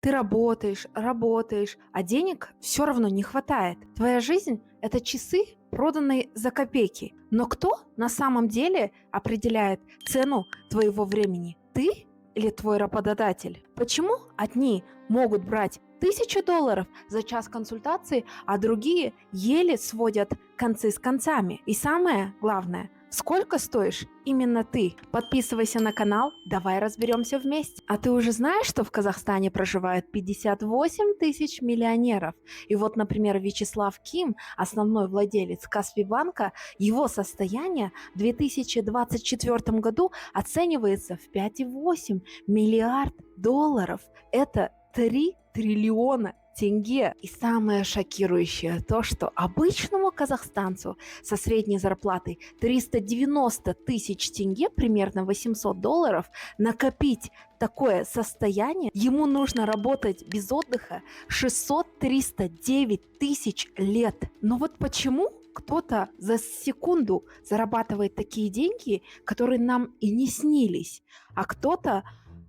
Ты работаешь, работаешь, а денег все равно не хватает. Твоя жизнь– это часы, проданные за копейки. Но кто на самом деле определяет цену твоего времени? Ты или твой работодатель? Почему одни могут брать $1000 за час консультации, а другие еле сводят концы с концами? И самое главное, сколько стоишь именно ты? Подписывайся на канал, давай разберемся вместе. А ты уже знаешь, что в Казахстане проживает 58 тысяч миллионеров? И вот, например, Вячеслав Ким, основной владелец Каспийбанка, его состояние в 2024 году оценивается в 5,8 миллиард долларов. Это 3 триллиона тенге. И самое шокирующее то, что обычному казахстанцу со средней зарплатой 390 тысяч тенге, примерно $800, накопить такое состояние, ему нужно работать без отдыха 600-309 тысяч лет. Но вот почему кто-то за секунду зарабатывает такие деньги, которые нам и не снились, а кто-то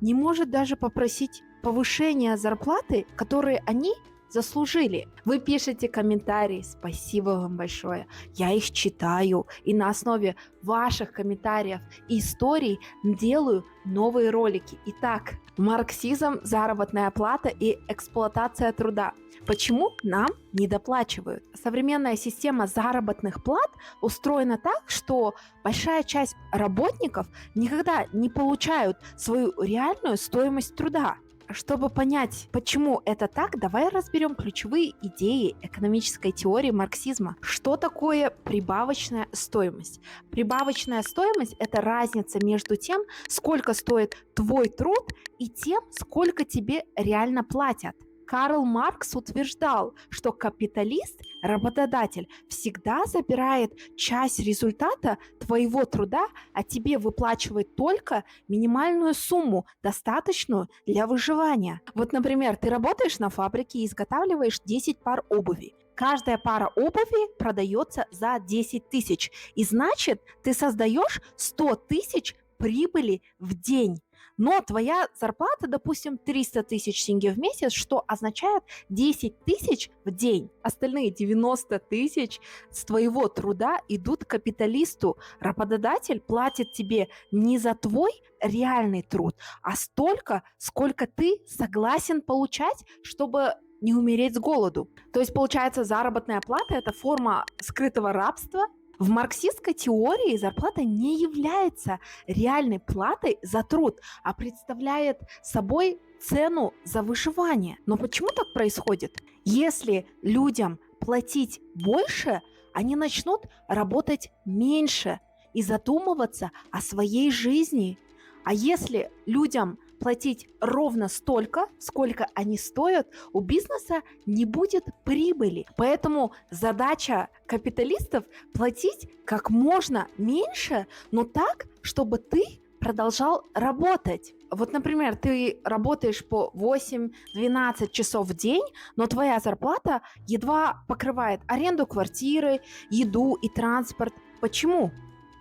не может даже попросить повышения зарплаты, которые они заслужили. Вы пишете комментарии, спасибо вам большое. Я их читаю и на основе ваших комментариев и историй делаю новые ролики. Итак, марксизм, заработная плата и эксплуатация труда. Почему нам не доплачивают? Современная система заработных плат устроена так, что большая часть работников никогда не получают свою реальную стоимость труда. Чтобы понять, почему это так, давай разберем ключевые идеи экономической теории марксизма. Что такое прибавочная стоимость? Прибавочная стоимость – это разница между тем, сколько стоит твой труд, и тем, сколько тебе реально платят. Карл Маркс утверждал, что капиталист, работодатель, всегда забирает часть результата твоего труда, а тебе выплачивает только минимальную сумму, достаточную для выживания. Вот, например, ты работаешь на фабрике и изготавливаешь 10 пар обуви. Каждая пара обуви продается за 10 тысяч. И значит, ты создаешь 100 тысяч прибыли в день. Но твоя зарплата, допустим, 300 тысяч тенге в месяц, что означает 10 тысяч в день. Остальные 90 тысяч с твоего труда идут капиталисту. Работодатель платит тебе не за твой реальный труд, а столько, сколько ты согласен получать, чтобы не умереть с голоду. То есть, получается, заработная плата – это форма скрытого рабства. В марксистской теории зарплата не является реальной платой за труд, а представляет собой цену за выживание. Но почему так происходит? Если людям платить больше, они начнут работать меньше и задумываться о своей жизни. А если людям платить ровно столько, сколько они стоят, у бизнеса не будет прибыли. Поэтому задача капиталистов платить как можно меньше, но так, чтобы ты продолжал работать. Вот, например, ты работаешь по 8-12 часов в день, но твоя зарплата едва покрывает аренду квартиры, еду и транспорт. Почему?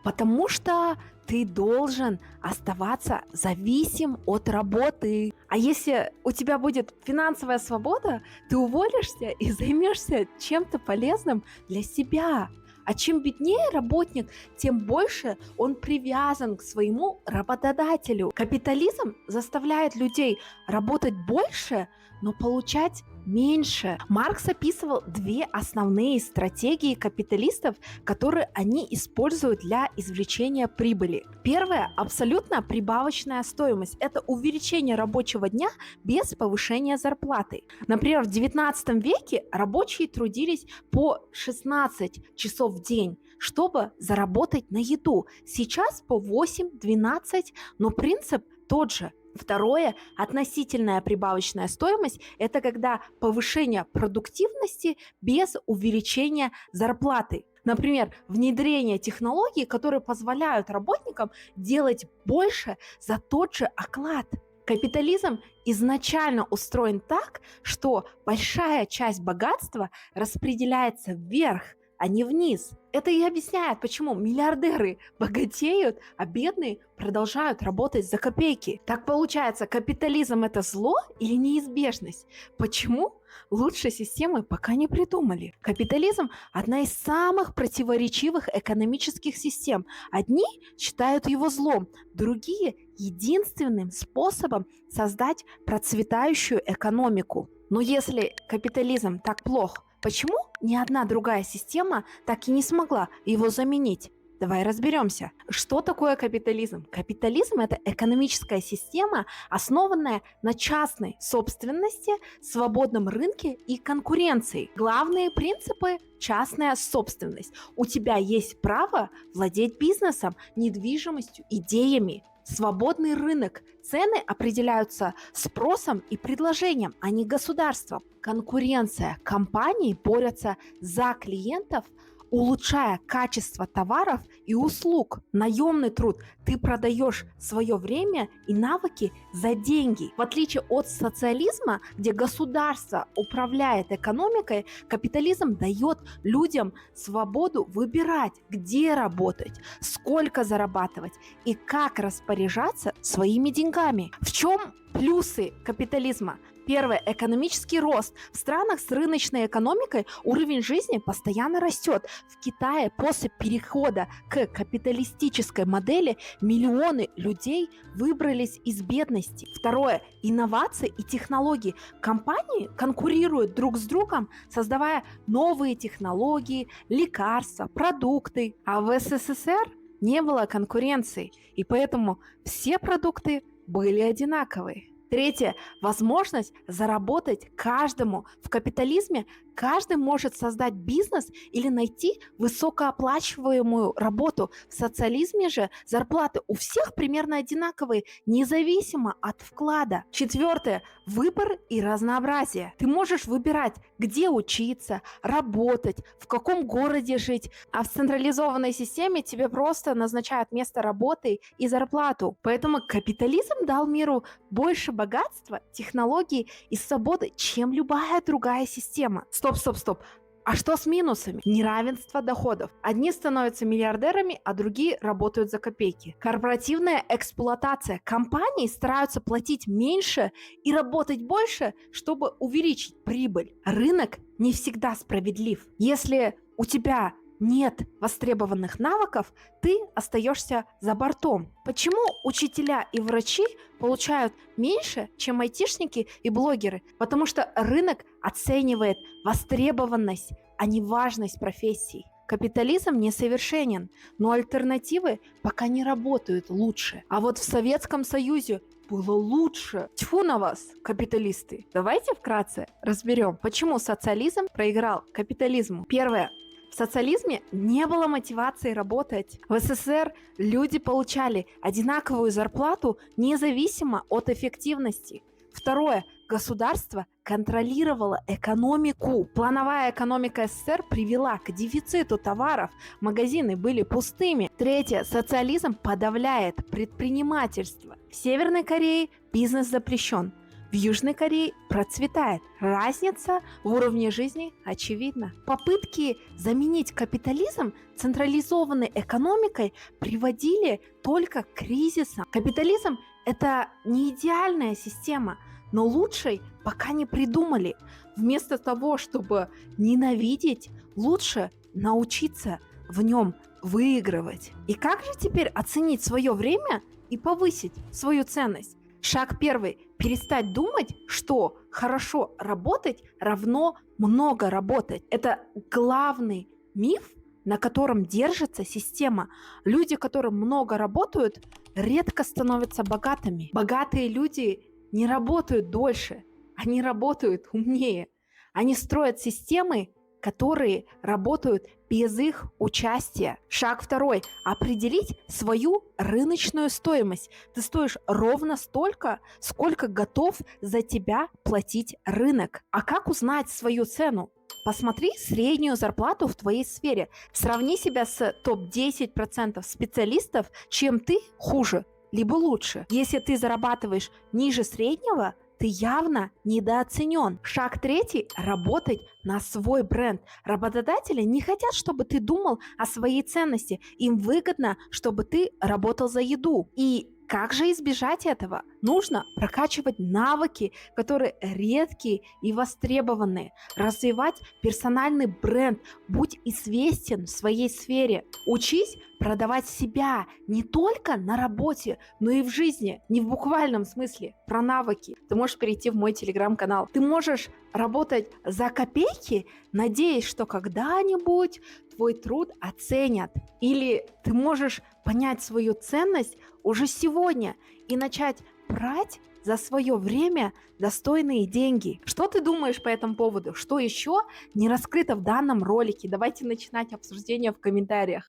Потому что ты должен оставаться зависим от работы. А если у тебя будет финансовая свобода, ты уволишься и займешься чем-то полезным для себя. А чем беднее работник, тем больше он привязан к своему работодателю. Капитализм заставляет людей работать больше, но получать меньше. Маркс описывал две основные стратегии капиталистов, которые они используют для извлечения прибыли. Первая – абсолютно прибавочная стоимость. Это увеличение рабочего дня без повышения зарплаты. Например, в 19 веке рабочие трудились по 16 часов в день, чтобы заработать на еду. Сейчас по 8-12, но принцип тот же. Второе, относительная прибавочная стоимость – это когда повышение продуктивности без увеличения зарплаты. Например, внедрение технологий, которые позволяют работникам делать больше за тот же оклад. Капитализм изначально устроен так, что большая часть богатства распределяется вверх, а не вниз. Это и объясняет, почему миллиардеры богатеют, а бедные продолжают работать за копейки. Так получается, капитализм – это зло или неизбежность? Почему? Лучшей системы пока не придумали. Капитализм – одна из самых противоречивых экономических систем. Одни считают его злом, другие – единственным способом создать процветающую экономику. Но если капитализм так плох, почему ни одна другая система так и не смогла его заменить? Давай разберемся. Что такое капитализм? Капитализм – это экономическая система, основанная на частной собственности, свободном рынке и конкуренции. Главные принципы – частная собственность. У тебя есть право владеть бизнесом, недвижимостью, идеями. Свободный рынок. Цены определяются спросом и предложением, а не государством. Конкуренция. Компании борются за клиентов, улучшая качество товаров и услуг. Наемный труд. Ты продаешь свое время и навыки за деньги. В отличие от социализма, где государство управляет экономикой, капитализм дает людям свободу выбирать, где работать, сколько зарабатывать и как распоряжаться своими деньгами. В чем плюсы капитализма? Первое – экономический рост. В странах с рыночной экономикой уровень жизни постоянно растет. В Китае после перехода к капиталистической модели миллионы людей выбрались из бедности. Второе – инновации и технологии. Компании конкурируют друг с другом, создавая новые технологии, лекарства, продукты. А в СССР не было конкуренции, и поэтому все продукты были одинаковые. Третье – возможность заработать каждому. В капитализме каждый может создать бизнес или найти высокооплачиваемую работу. В социализме же зарплаты у всех примерно одинаковые, независимо от вклада. Четвертое – выбор и разнообразие. Ты можешь выбирать, где учиться, работать, в каком городе жить, а в централизованной системе тебе просто назначают место работы и зарплату. Поэтому капитализм дал миру больше богатства, технологий и свободы, чем любая другая система. Стоп. А что с минусами? Неравенство доходов. Одни становятся миллиардерами, а другие работают за копейки. Корпоративная эксплуатация. Компании стараются платить меньше и работать больше, чтобы увеличить прибыль. Рынок не всегда справедлив. Если у тебя нет востребованных навыков, ты остаешься за бортом. Почему учителя и врачи получают меньше, чем айтишники и блогеры? Потому что рынок оценивает востребованность, а не важность профессий. Капитализм несовершенен, но альтернативы пока не работают лучше. А вот в Советском Союзе было лучше. Тьфу на вас, капиталисты. Давайте вкратце разберем, почему социализм проиграл капитализму. Первое. В социализме не было мотивации работать. В СССР люди получали одинаковую зарплату независимо от эффективности. Второе. Государство контролировало экономику. Плановая экономика СССР привела к дефициту товаров. Магазины были пустыми. Третье. Социализм подавляет предпринимательство. В Северной Корее бизнес запрещен. В Южной Корее процветает. Разница в уровне жизни очевидна. Попытки заменить капитализм централизованной экономикой приводили только к кризисам. Капитализм – это не идеальная система, но лучшей пока не придумали. Вместо того, чтобы ненавидеть, лучше научиться в нем выигрывать. И как же теперь оценить свое время и повысить свою ценность? Шаг первый – перестать думать, что хорошо работать равно много работать. Это главный миф, на котором держится система. Люди, которые много работают, редко становятся богатыми. Богатые люди не работают дольше, они работают умнее. Они строят системы, которые работают без их участия. Шаг второй – определить свою рыночную стоимость. Ты стоишь ровно столько, сколько готов за тебя платить рынок. А как узнать свою цену? Посмотри среднюю зарплату в твоей сфере. Сравни себя с топ-10% специалистов, чем ты хуже, либо лучше. Если ты зарабатываешь ниже среднего, ты ты явно недооценен. Шаг третий – работать на свой бренд. Работодатели не хотят, чтобы ты думал о своей ценности. Им выгодно, чтобы ты работал за еду. И как же избежать этого? Нужно прокачивать навыки, которые редкие и востребованные. Развивать персональный бренд. Будь известен в своей сфере. Учись продавать себя не только на работе, но и в жизни. Не в буквальном смысле, про навыки. Ты можешь перейти в мой телеграм-канал. Ты можешь работать за копейки, надеясь, что когда-нибудь твой труд оценят. Или ты можешь понять свою ценность уже сегодня и начать брать за свое время достойные деньги. Что ты думаешь по этому поводу? Что еще не раскрыто в данном ролике? Давайте начинать обсуждение в комментариях.